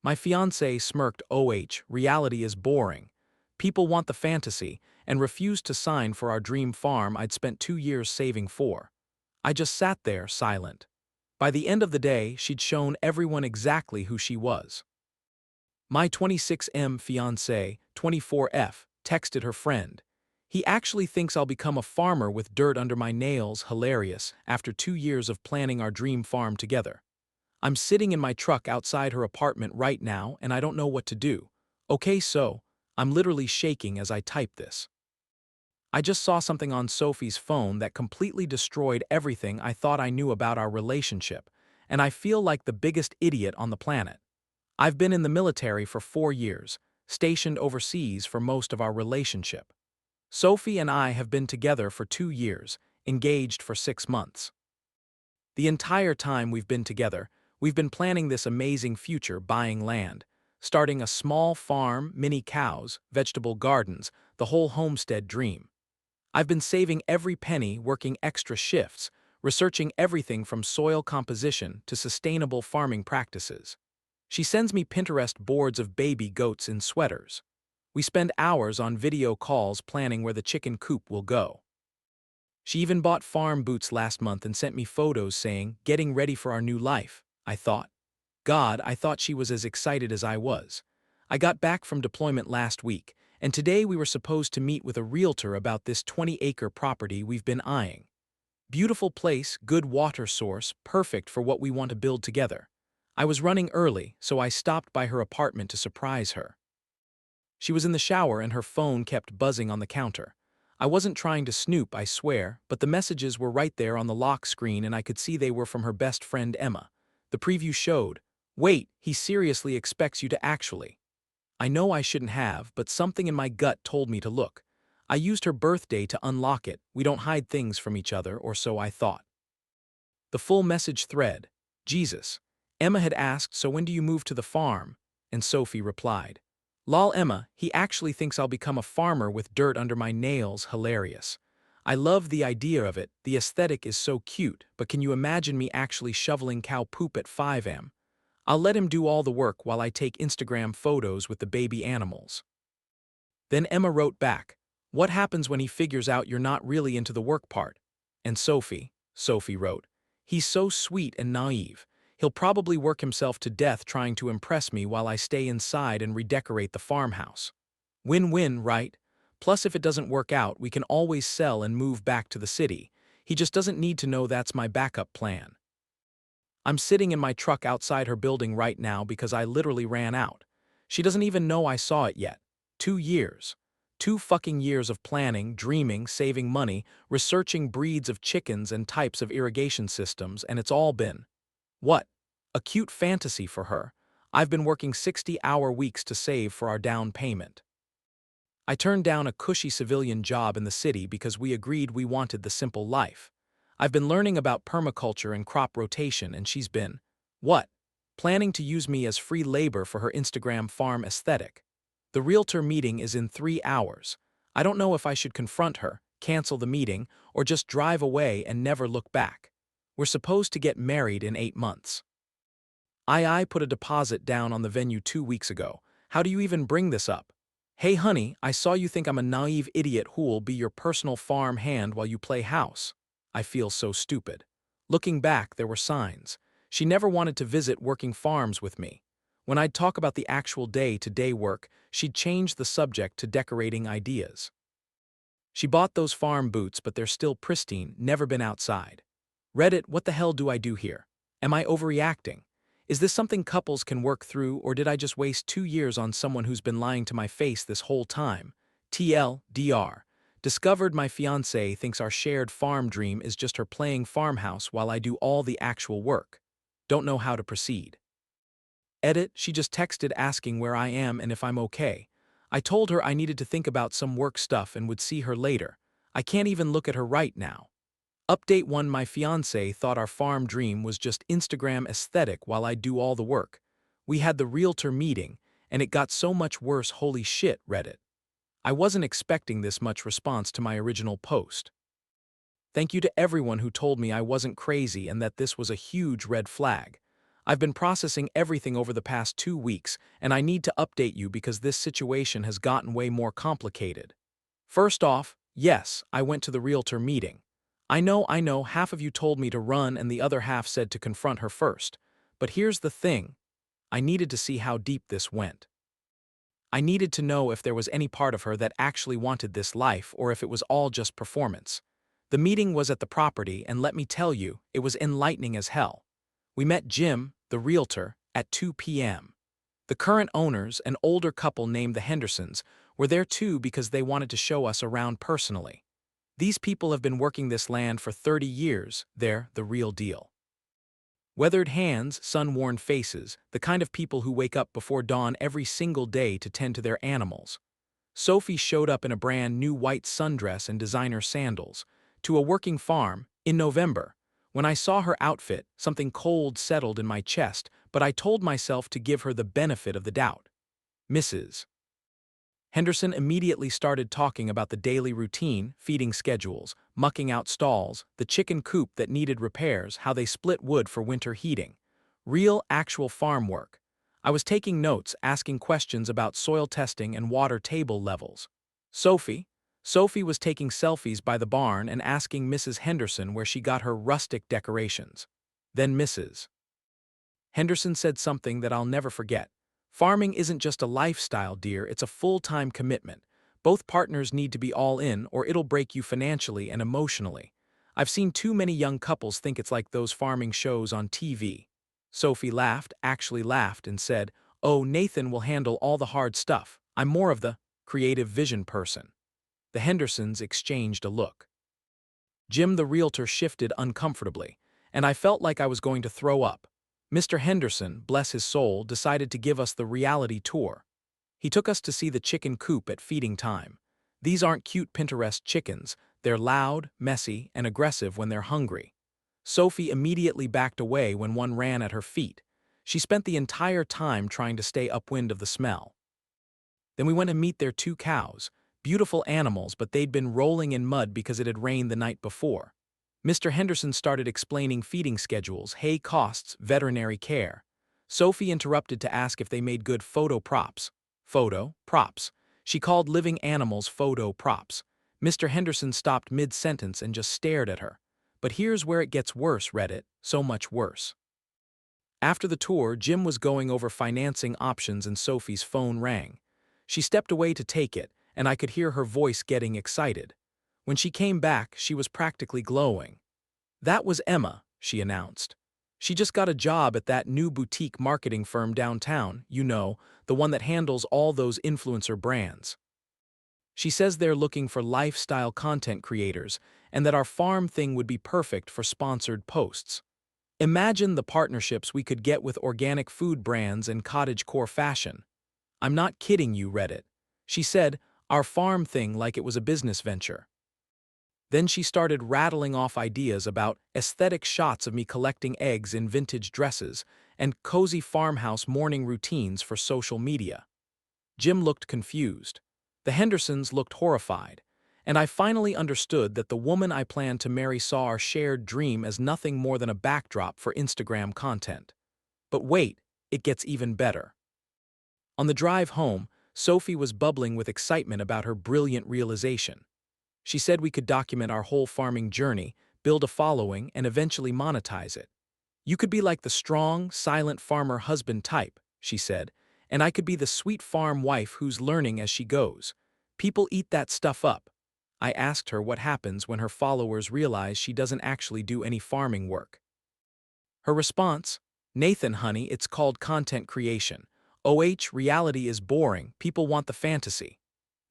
My fiancé smirked. Reality is boring. People want the fantasy and refused to sign for our dream farm I'd spent 2 years saving for. I just sat there, silent. By the end of the day, she'd shown everyone exactly who she was. My 26M fiancé, 24F, texted her friend. He actually thinks I'll become a farmer with dirt under my nails. Hilarious, after 2 years of planning our dream farm together. I'm sitting in my truck outside her apartment right now and I don't know what to do. Okay, so, I'm literally shaking as I type this. I just saw something on Sophie's phone that completely destroyed everything I thought I knew about our relationship, and I feel like the biggest idiot on the planet. I've been in the military for 4 years, stationed overseas for most of our relationship. Sophie and I have been together for 2 years, engaged for 6 months. The entire time we've been together, we've been planning this amazing future, buying land, starting a small farm, mini cows, vegetable gardens, the whole homestead dream. I've been saving every penny, working extra shifts, researching everything from soil composition to sustainable farming practices. She sends me Pinterest boards of baby goats in sweaters. We spend hours on video calls planning where the chicken coop will go. She even bought farm boots last month and sent me photos saying, "Getting ready for our new life." I thought, God, I thought she was as excited as I was. I got back from deployment last week, and today we were supposed to meet with a realtor about this 20-acre property we've been eyeing. Beautiful place, good water source, perfect for what we want to build together. I was running early, so I stopped by her apartment to surprise her. She was in the shower and her phone kept buzzing on the counter. I wasn't trying to snoop, I swear, but the messages were right there on the lock screen and I could see they were from her best friend Emma. The preview showed, "Wait, he seriously expects you to actually." I know I shouldn't have, but something in my gut told me to look. I used her birthday to unlock it. We don't hide things from each other, or so I thought. The full message thread. Jesus. Emma had asked, "So when do you move to the farm?" And Sophie replied, "Lol Emma, he actually thinks I'll become a farmer with dirt under my nails." Hilarious. I love the idea of it, the aesthetic is so cute, but can you imagine me actually shoveling cow poop at 5 a.m.? I'll let him do all the work while I take Instagram photos with the baby animals. Then Emma wrote back, "What happens when he figures out you're not really into the work part?" And Sophie wrote, "He's so sweet and naive. He'll probably work himself to death trying to impress me while I stay inside and redecorate the farmhouse. Win-win, right? Plus, if it doesn't work out, we can always sell and move back to the city. He just doesn't need to know that's my backup plan." I'm sitting in my truck outside her building right now because I literally ran out. She doesn't even know I saw it yet. 2 years. 2 fucking years of planning, dreaming, saving money, researching breeds of chickens and types of irrigation systems, and it's all been, what? A cute fantasy for her. I've been working 60-hour weeks to save for our down payment. I turned down a cushy civilian job in the city because we agreed we wanted the simple life. I've been learning about permaculture and crop rotation, and she's been, what? Planning to use me as free labor for her Instagram farm aesthetic. The realtor meeting is in 3 hours. I don't know if I should confront her, cancel the meeting, or just drive away and never look back. We're supposed to get married in 8 months. I put a deposit down on the venue 2 weeks ago. How do you even bring this up? Hey honey, I saw you think I'm a naive idiot who'll be your personal farm hand while you play house. I feel so stupid. Looking back, there were signs. She never wanted to visit working farms with me. When I'd talk about the actual day-to-day work, she'd change the subject to decorating ideas. She bought those farm boots, but they're still pristine, never been outside. Reddit, what the hell do I do here? Am I overreacting? Is this something couples can work through, or did I just waste 2 years on someone who's been lying to my face this whole time? TLDR. Discovered my fiancé thinks our shared farm dream is just her playing farmhouse while I do all the actual work. Don't know how to proceed. Edit, she just texted asking where I am and if I'm okay. I told her I needed to think about some work stuff and would see her later. I can't even look at her right now. Update 1. My fiancé thought our farm dream was just Instagram aesthetic while I do all the work. We had the realtor meeting, and it got so much worse. Holy shit, Reddit. I wasn't expecting this much response to my original post. Thank you to everyone who told me I wasn't crazy and that this was a huge red flag. I've been processing everything over the past 2 weeks, and I need to update you because this situation has gotten way more complicated. First off, yes, I went to the realtor meeting. I know, half of you told me to run and the other half said to confront her first. But here's the thing. I needed to see how deep this went. I needed to know if there was any part of her that actually wanted this life or if it was all just performance. The meeting was at the property, and let me tell you, it was enlightening as hell. We met Jim, the realtor, at 2 p.m. The current owners, an older couple named the Hendersons, were there too because they wanted to show us around personally. These people have been working this land for 30 years, they're the real deal. Weathered hands, sun-worn faces, the kind of people who wake up before dawn every single day to tend to their animals. Sophie showed up in a brand new white sundress and designer sandals to a working farm in November. When I saw her outfit, something cold settled in my chest, but I told myself to give her the benefit of the doubt. Mrs. Henderson immediately started talking about the daily routine, feeding schedules, mucking out stalls, the chicken coop that needed repairs, how they split wood for winter heating. Real, actual farm work. I was taking notes, asking questions about soil testing and water table levels. Sophie was taking selfies by the barn and asking Mrs. Henderson where she got her rustic decorations. Then Mrs. Henderson said something that I'll never forget. Farming isn't just a lifestyle, dear, it's a full-time commitment. Both partners need to be all in or it'll break you financially and emotionally. I've seen too many young couples think it's like those farming shows on TV. Sophie laughed, actually laughed, and said, "Oh, Nathan will handle all the hard stuff. I'm more of the creative vision person." The Hendersons exchanged a look. Jim the realtor shifted uncomfortably, and I felt like I was going to throw up. Mr. Henderson, bless his soul, decided to give us the reality tour. He took us to see the chicken coop at feeding time. These aren't cute Pinterest chickens, they're loud, messy, and aggressive when they're hungry. Sophie immediately backed away when one ran at her feet. She spent the entire time trying to stay upwind of the smell. Then we went to meet their 2 cows, beautiful animals, but they'd been rolling in mud because it had rained the night before. Mr. Henderson started explaining feeding schedules, hay costs, veterinary care. Sophie interrupted to ask if they made good photo props. Photo props. She called living animals photo props. Mr. Henderson stopped mid-sentence and just stared at her. But here's where it gets worse, Reddit, so much worse. After the tour, Jim was going over financing options and Sophie's phone rang. She stepped away to take it, and I could hear her voice getting excited. When she came back, she was practically glowing. "That was Emma," she announced. "She just got a job at that new boutique marketing firm downtown, you know, the one that handles all those influencer brands. She says they're looking for lifestyle content creators and that our farm thing would be perfect for sponsored posts. Imagine the partnerships we could get with organic food brands and cottagecore fashion. I'm not kidding you, Reddit." She said, "our farm thing," like it was a business venture. Then she started rattling off ideas about aesthetic shots of me collecting eggs in vintage dresses and cozy farmhouse morning routines for social media. Jim looked confused. The Hendersons looked horrified. And I finally understood that the woman I planned to marry saw our shared dream as nothing more than a backdrop for Instagram content. But wait, it gets even better. On the drive home, Sophie was bubbling with excitement about her brilliant realization. She said we could document our whole farming journey, build a following, and eventually monetize it. "You could be like the strong, silent farmer husband type," she said, "and I could be the sweet farm wife who's learning as she goes. People eat that stuff up." I asked her what happens when her followers realize she doesn't actually do any farming work. Her response, "Nathan, honey, it's called content creation. Reality is boring, people want the fantasy."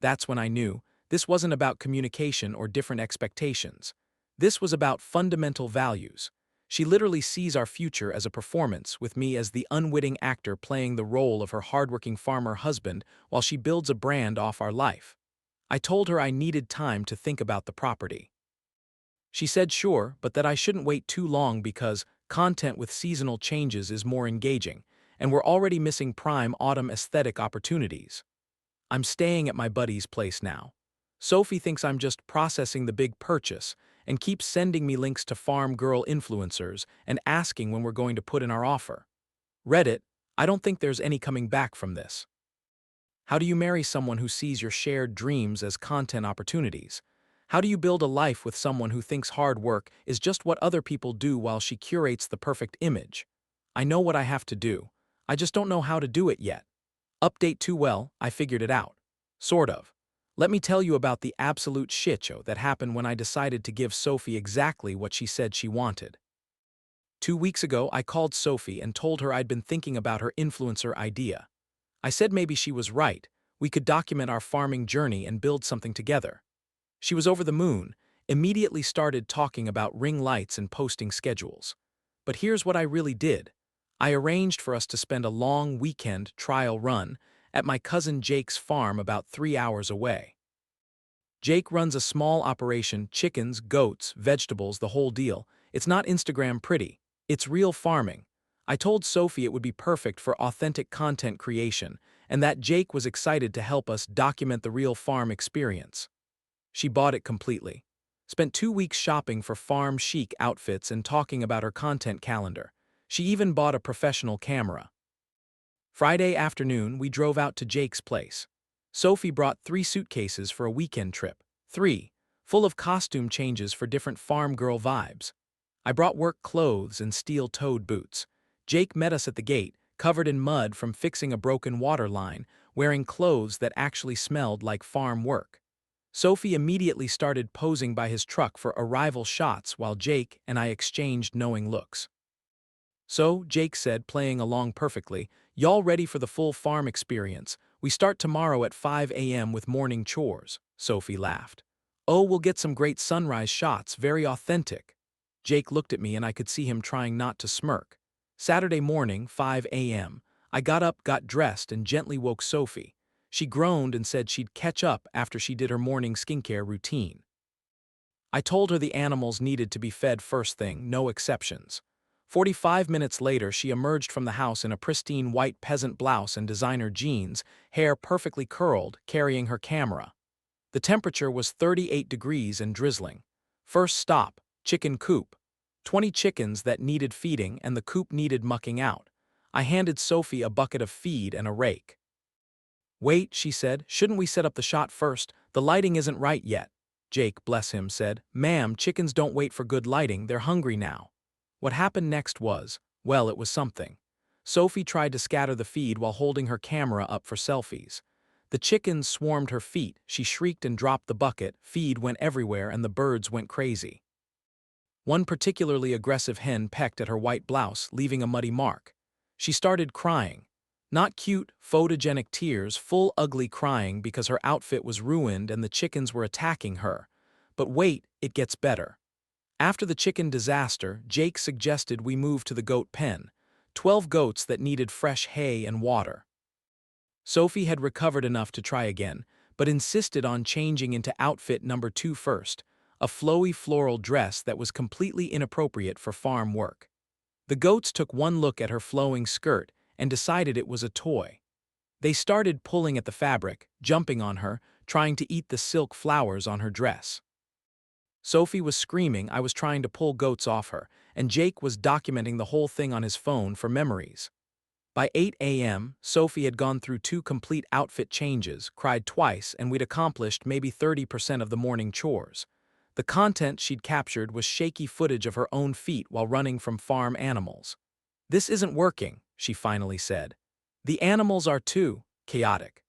That's when I knew this wasn't about communication or different expectations. This was about fundamental values. She literally sees our future as a performance, with me as the unwitting actor playing the role of her hardworking farmer husband while she builds a brand off our life. I told her I needed time to think about the property. She said sure, but that I shouldn't wait too long because content with seasonal changes is more engaging, and we're already missing prime autumn aesthetic opportunities. I'm staying at my buddy's place now. Sophie thinks I'm just processing the big purchase and keeps sending me links to farm girl influencers and asking when we're going to put in our offer. Reddit, I don't think there's any coming back from this. How do you marry someone who sees your shared dreams as content opportunities? How do you build a life with someone who thinks hard work is just what other people do while she curates the perfect image? I know what I have to do. I just don't know how to do it yet. Update too well, I figured it out. Sort of. Let me tell you about the absolute shitshow that happened when I decided to give Sophie exactly what she said she wanted. 2 weeks ago, I called Sophie and told her I'd been thinking about her influencer idea. I said maybe she was right. We could document our farming journey and build something together. She was over the moon, immediately started talking about ring lights and posting schedules. But here's what I really did. I arranged for us to spend a long weekend trial run at my cousin Jake's farm about 3 hours away. Jake runs a small operation, chickens, goats, vegetables, the whole deal. It's not Instagram pretty. It's real farming. I told Sophie it would be perfect for authentic content creation and that Jake was excited to help us document the real farm experience. She bought it completely. Spent 2 weeks shopping for farm chic outfits and talking about her content calendar. She even bought a professional camera. Friday afternoon, we drove out to Jake's place. Sophie brought 3 suitcases for a weekend trip. 3, full of costume changes for different farm girl vibes. I brought work clothes and steel-toed boots. Jake met us at the gate, covered in mud from fixing a broken water line, wearing clothes that actually smelled like farm work. Sophie immediately started posing by his truck for arrival shots while Jake and I exchanged knowing looks. So, Jake said, playing along perfectly, "Y'all ready for the full farm experience? We start tomorrow at 5 a.m. with morning chores." Sophie laughed. "Oh, we'll get some great sunrise shots, very authentic." Jake looked at me and I could see him trying not to smirk. Saturday morning, 5 a.m., I got up, got dressed, and gently woke Sophie. She groaned and said she'd catch up after she did her morning skincare routine. I told her the animals needed to be fed first thing, no exceptions. 45 minutes later, she emerged from the house in a pristine white peasant blouse and designer jeans, hair perfectly curled, carrying her camera. The temperature was 38 degrees and drizzling. First stop, chicken coop. 20 chickens that needed feeding and the coop needed mucking out. I handed Sophie a bucket of feed and a rake. "Wait," she said, "shouldn't we set up the shot first? The lighting isn't right yet." Jake, bless him, said, "Ma'am, chickens don't wait for good lighting, they're hungry now." What happened next was, well, it was something. Sophie tried to scatter the feed while holding her camera up for selfies. The chickens swarmed her feet, she shrieked and dropped the bucket, feed went everywhere and the birds went crazy. One particularly aggressive hen pecked at her white blouse, leaving a muddy mark. She started crying. Not cute, photogenic tears, full ugly crying because her outfit was ruined and the chickens were attacking her. But wait, it gets better. After the chicken disaster, Jake suggested we move to the goat pen, 12 goats that needed fresh hay and water. Sophie had recovered enough to try again, but insisted on changing into outfit number 2 first, a flowy floral dress that was completely inappropriate for farm work. The goats took one look at her flowing skirt and decided it was a toy. They started pulling at the fabric, jumping on her, trying to eat the silk flowers on her dress. Sophie was screaming I was trying to pull goats off her, and Jake was documenting the whole thing on his phone for memories. By 8 a.m., Sophie had gone through 2 complete outfit changes, cried twice, and we'd accomplished maybe 30% of the morning chores. The content she'd captured was shaky footage of her own feet while running from farm animals. "This isn't working," she finally said. "The animals are too chaotic.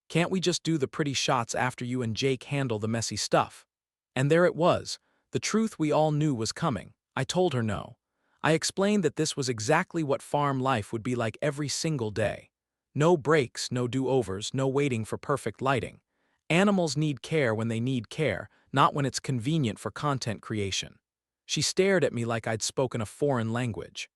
Can't we just do the pretty shots after you and Jake handle the messy stuff?" And there it was, the truth we all knew was coming. I told her no. I explained that this was exactly what farm life would be like every single day. No breaks, no do-overs, no waiting for perfect lighting. Animals need care when they need care, not when it's convenient for content creation. She stared at me like I'd spoken a foreign language.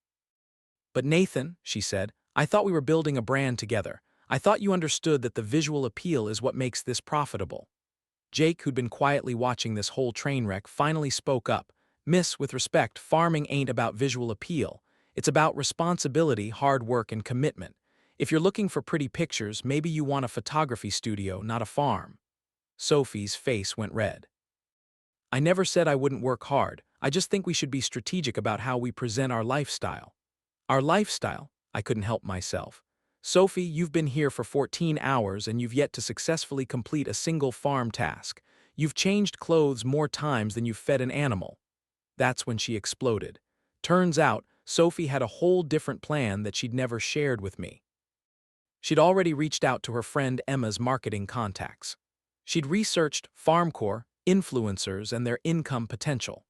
"But Nathan," she said, "I thought we were building a brand together. I thought you understood that the visual appeal is what makes this profitable." Jake, who'd been quietly watching this whole train wreck, finally spoke up. "Miss, with respect, farming ain't about visual appeal. It's about responsibility, hard work, and commitment. If you're looking for pretty pictures, maybe you want a photography studio, not a farm." Sophie's face went red. "I never said I wouldn't work hard. I just think we should be strategic about how we present our lifestyle." "Our lifestyle? I couldn't help myself. Sophie, you've been here for 14 hours and you've yet to successfully complete a single farm task. You've changed clothes more times than you've fed an animal. That's when she exploded. Turns out, Sophie had a whole different plan that she'd never shared with me. She'd already reached out to her friend Emma's marketing contacts. She'd researched FarmCore, influencers, and their income potential.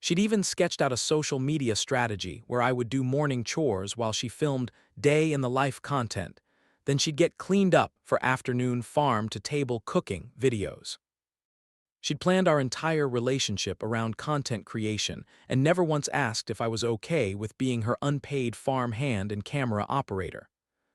She'd even sketched out a social media strategy where I would do morning chores while she filmed day-in-the-life content. Then she'd get cleaned up for afternoon farm-to-table cooking videos. She'd planned our entire relationship around content creation and never once asked if I was okay with being her unpaid farm hand and camera operator.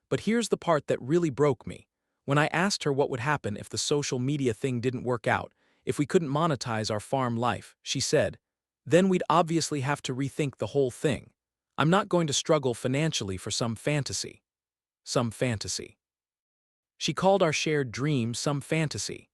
But here's the part that really broke me. When I asked her what would happen if the social media thing didn't work out, if we couldn't monetize our farm life, she said, then we'd obviously have to rethink the whole thing. I'm not going to struggle financially for some fantasy. Some fantasy. She called our shared dream some fantasy.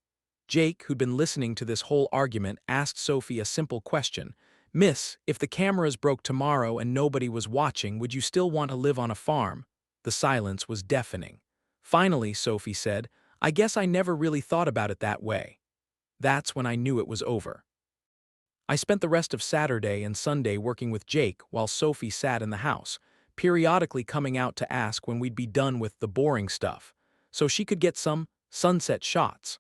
Jake, who'd been listening to this whole argument, asked Sophie a simple question. Miss, if the cameras broke tomorrow and nobody was watching, would you still want to live on a farm? The silence was deafening. Finally, Sophie said, I guess I never really thought about it that way. That's when I knew it was over. I spent the rest of Saturday and Sunday working with Jake while Sophie sat in the house, periodically coming out to ask when we'd be done with the boring stuff, so she could get some sunset shots.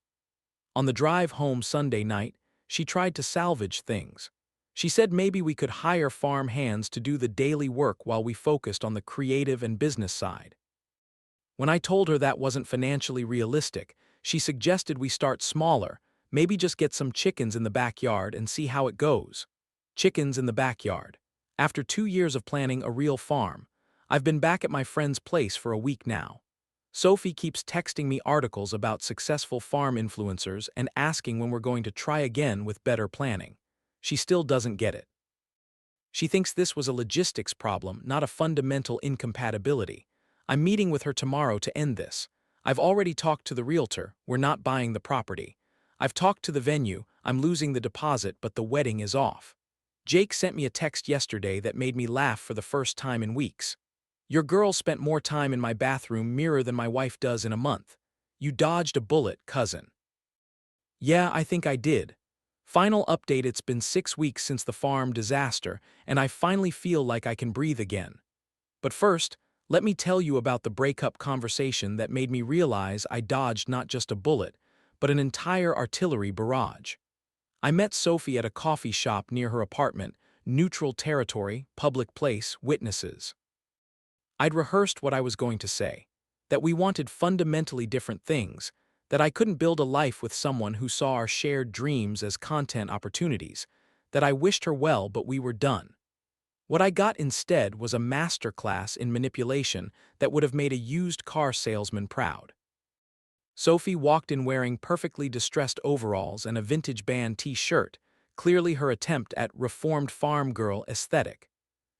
On the drive home Sunday night, she tried to salvage things. She said maybe we could hire farm hands to do the daily work while we focused on the creative and business side. When I told her that wasn't financially realistic, she suggested we start smaller, maybe just get some chickens in the backyard and see how it goes. Chickens in the backyard. After 2 years of planning a real farm, I've been back at my friend's place for a week now. Sophie keeps texting me articles about successful farm influencers and asking when we're going to try again with better planning. She still doesn't get it. She thinks this was a logistics problem, not a fundamental incompatibility. I'm meeting with her tomorrow to end this. I've already talked to the realtor, we're not buying the property. I've talked to the venue, I'm losing the deposit but the wedding is off. Jake sent me a text yesterday that made me laugh for the first time in weeks. Your girl spent more time in my bathroom mirror than my wife does in a month. You dodged a bullet, cousin. Yeah, I think I did. Final update, it's been 6 weeks since the farm disaster, and I finally feel like I can breathe again. But first, let me tell you about the breakup conversation that made me realize I dodged not just a bullet, but an entire artillery barrage. I met Sophie at a coffee shop near her apartment, neutral territory, public place, witnesses. I'd rehearsed what I was going to say, that we wanted fundamentally different things, that I couldn't build a life with someone who saw our shared dreams as content opportunities, that I wished her well but we were done. What I got instead was a masterclass in manipulation that would have made a used car salesman proud. Sophie walked in wearing perfectly distressed overalls and a vintage band t-shirt, clearly her attempt at reformed farm girl aesthetic.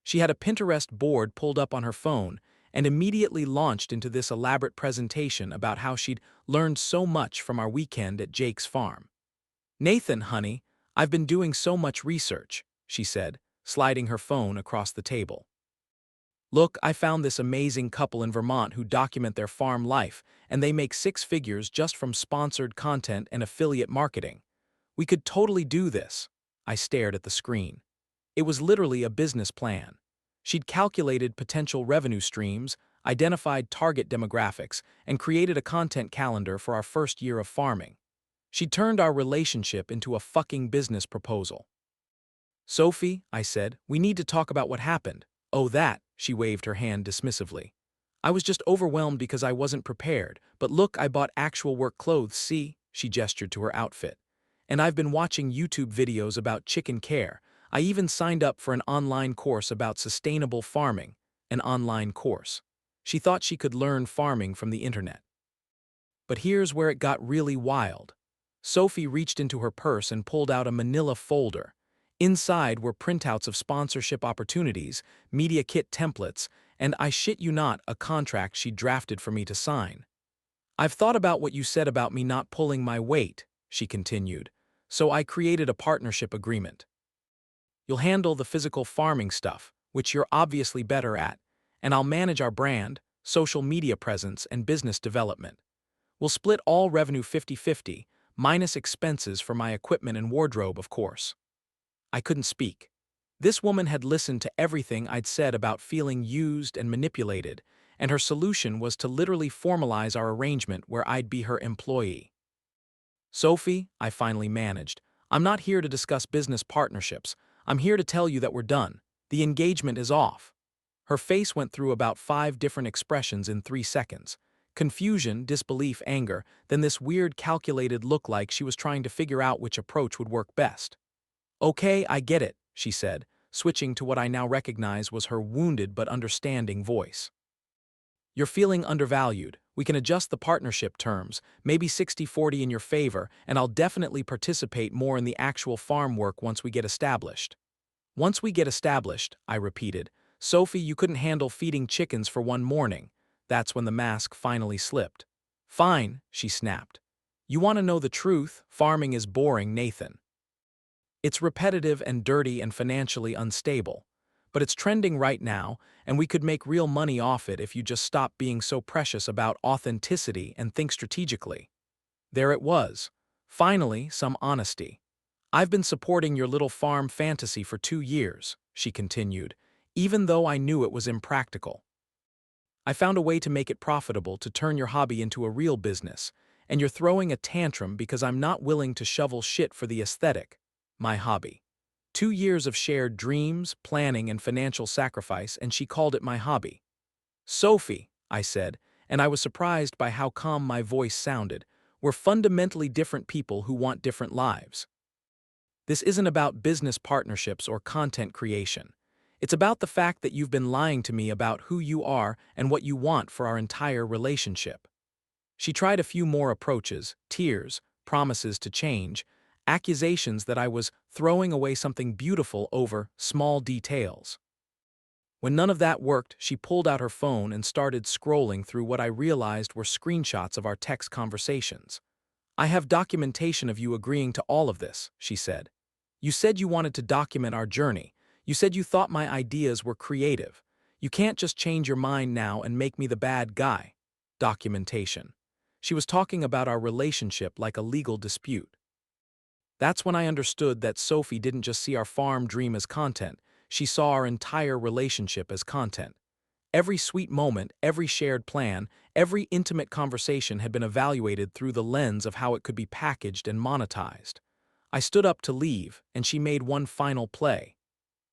She had a Pinterest board pulled up on her phone and immediately launched into this elaborate presentation about how she'd learned so much from our weekend at Jake's farm. Nathan, honey, I've been doing so much research, she said, sliding her phone across the table. Look, I found this amazing couple in Vermont who document their farm life, and they make 6 figures just from sponsored content and affiliate marketing. We could totally do this. I stared at the screen. It was literally a business plan. She'd calculated potential revenue streams, identified target demographics, and created a content calendar for our first year of farming. She turned our relationship into a fucking business proposal. Sophie, I said, we need to talk about what happened. Oh, that, she waved her hand dismissively. I was just overwhelmed because I wasn't prepared, but look, I bought actual work clothes, see? She gestured to her outfit. And I've been watching YouTube videos about chicken care. I even signed up for an online course about sustainable farming, an online course. She thought she could learn farming from the internet. But here's where it got really wild. Sophie reached into her purse and pulled out a manila folder. Inside were printouts of sponsorship opportunities, media kit templates, and I shit you not, a contract she drafted for me to sign. I've thought about what you said about me not pulling my weight, she continued, so I created a partnership agreement. You'll handle the physical farming stuff, which you're obviously better at, and I'll manage our brand, social media presence, and business development. We'll split all revenue 50-50, minus expenses for my equipment and wardrobe, of course. I couldn't speak. This woman had listened to everything I'd said about feeling used and manipulated, and her solution was to literally formalize our arrangement where I'd be her employee. Sophie, I finally managed, I'm not here to discuss business partnerships. I'm here to tell you that we're done. The engagement is off. Her face went through about 5 different expressions in 3 seconds. Confusion, disbelief, anger, then this weird calculated look like she was trying to figure out which approach would work best. Okay, I get it, she said, switching to what I now recognize was her wounded but understanding voice. You're feeling undervalued. We can adjust the partnership terms, maybe 60-40 in your favor, and I'll definitely participate more in the actual farm work once we get established. Once we get established, I repeated. Sophie, you couldn't handle feeding chickens for one morning. That's when the mask finally slipped. Fine, she snapped. You want to know the truth? Farming is boring, Nathan. It's repetitive and dirty and financially unstable. But it's trending right now, and we could make real money off it if you just stop being so precious about authenticity and think strategically. There it was. Finally, some honesty. I've been supporting your little farm fantasy for 2 years, she continued, even though I knew it was impractical. I found a way to make it profitable to turn your hobby into a real business, and you're throwing a tantrum because I'm not willing to shovel shit for the aesthetic, my hobby. 2 years of shared dreams, planning, and financial sacrifice, and she called it my hobby. Sophie, I said, and I was surprised by how calm my voice sounded. We're fundamentally different people who want different lives. This isn't about business partnerships or content creation. It's about the fact that you've been lying to me about who you are and what you want for our entire relationship. She tried a few more approaches, tears, promises to change, accusations that I was throwing away something beautiful over small details. When none of that worked, she pulled out her phone and started scrolling through what I realized were screenshots of our text conversations. I have documentation of you agreeing to all of this, she said. You said you wanted to document our journey. You said you thought my ideas were creative. You can't just change your mind now and make me the bad guy. Documentation. She was talking about our relationship like a legal dispute. That's when I understood that Sophie didn't just see our farm dream as content, she saw our entire relationship as content. Every sweet moment, every shared plan, every intimate conversation had been evaluated through the lens of how it could be packaged and monetized. I stood up to leave, and she made one final play.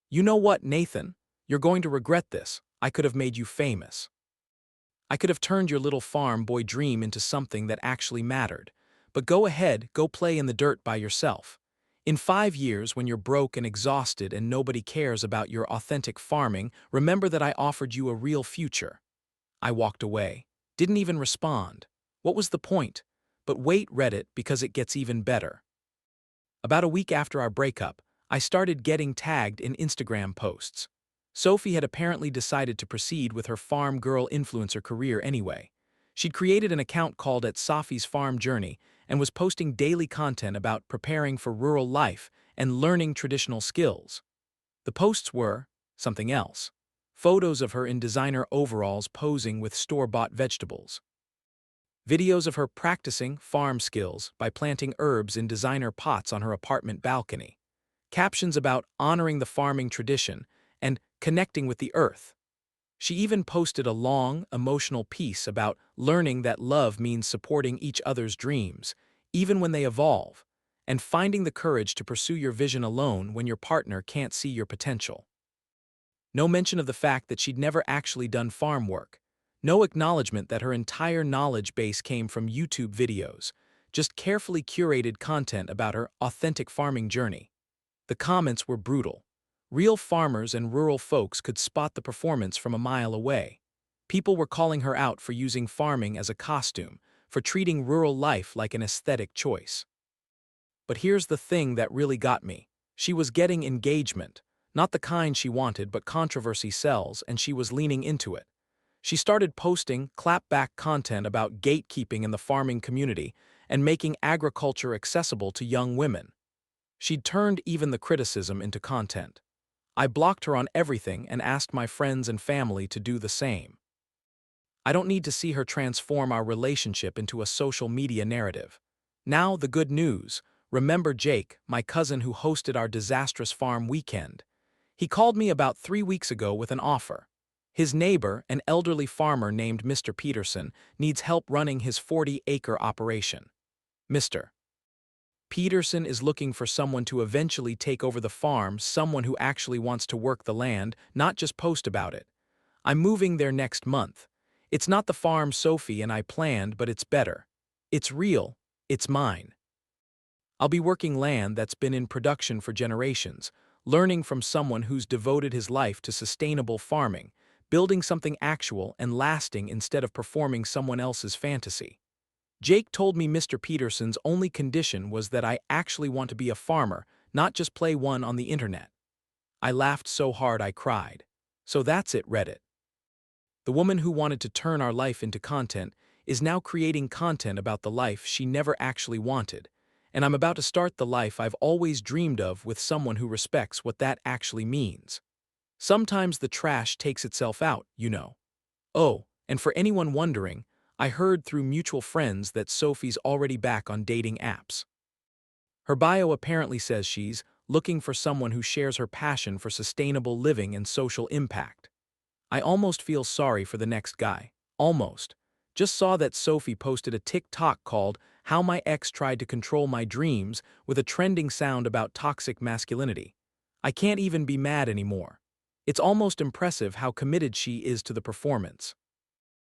You know what, Nathan? You're going to regret this. I could have made you famous. I could have turned your little farm boy dream into something that actually mattered. But go ahead, go play in the dirt by yourself. In 5 years, when you're broke and exhausted and nobody cares about your authentic farming, remember that I offered you a real future. I walked away. Didn't even respond. What was the point? But wait, Reddit, because it gets even better. About a week after our breakup, I started getting tagged in Instagram posts. Sophie had apparently decided to proceed with her farm girl influencer career anyway. She'd created an account called @Sophie's Farm Journey and was posting daily content about preparing for rural life and learning traditional skills. The posts were something else. Photos of her in designer overalls posing with store-bought vegetables. Videos of her practicing farm skills by planting herbs in designer pots on her apartment balcony. Captions about honoring the farming tradition and connecting with the earth. She even posted a long, emotional piece about learning that love means supporting each other's dreams, even when they evolve, and finding the courage to pursue your vision alone when your partner can't see your potential. No mention of the fact that she'd never actually done farm work. No acknowledgement that her entire knowledge base came from YouTube videos, just carefully curated content about her authentic farming journey. The comments were brutal. Real farmers and rural folks could spot the performance from a mile away. People were calling her out for using farming as a costume, for treating rural life like an aesthetic choice. But here's the thing that really got me. She was getting engagement, not the kind she wanted, but controversy sells, and she was leaning into it. She started posting clapback content about gatekeeping in the farming community and making agriculture accessible to young women. She'd turned even the criticism into content. I blocked her on everything and asked my friends and family to do the same. I don't need to see her transform our relationship into a social media narrative. Now, the good news. Remember Jake, my cousin who hosted our disastrous farm weekend? He called me about 3 weeks ago with an offer. His neighbor, an elderly farmer named Mr. Peterson, needs help running his 40-acre operation. Mr. Peterson is looking for someone to eventually take over the farm, someone who actually wants to work the land, not just post about it. I'm moving there next month. It's not the farm Sophie and I planned, but it's better. It's real. It's mine. I'll be working land that's been in production for generations, learning from someone who's devoted his life to sustainable farming, building something actual and lasting instead of performing someone else's fantasy. Jake told me Mr. Peterson's only condition was that I actually want to be a farmer, not just play one on the internet. I laughed so hard I cried. So that's it, Reddit. The woman who wanted to turn our life into content is now creating content about the life she never actually wanted, and I'm about to start the life I've always dreamed of with someone who respects what that actually means. Sometimes the trash takes itself out, you know. Oh, and for anyone wondering, I heard through mutual friends that Sophie's already back on dating apps. Her bio apparently says she's looking for someone who shares her passion for sustainable living and social impact. I almost feel sorry for the next guy. Almost. Just saw that Sophie posted a TikTok called "How My Ex Tried to Control My Dreams" with a trending sound about toxic masculinity. I can't even be mad anymore. It's almost impressive how committed she is to the performance.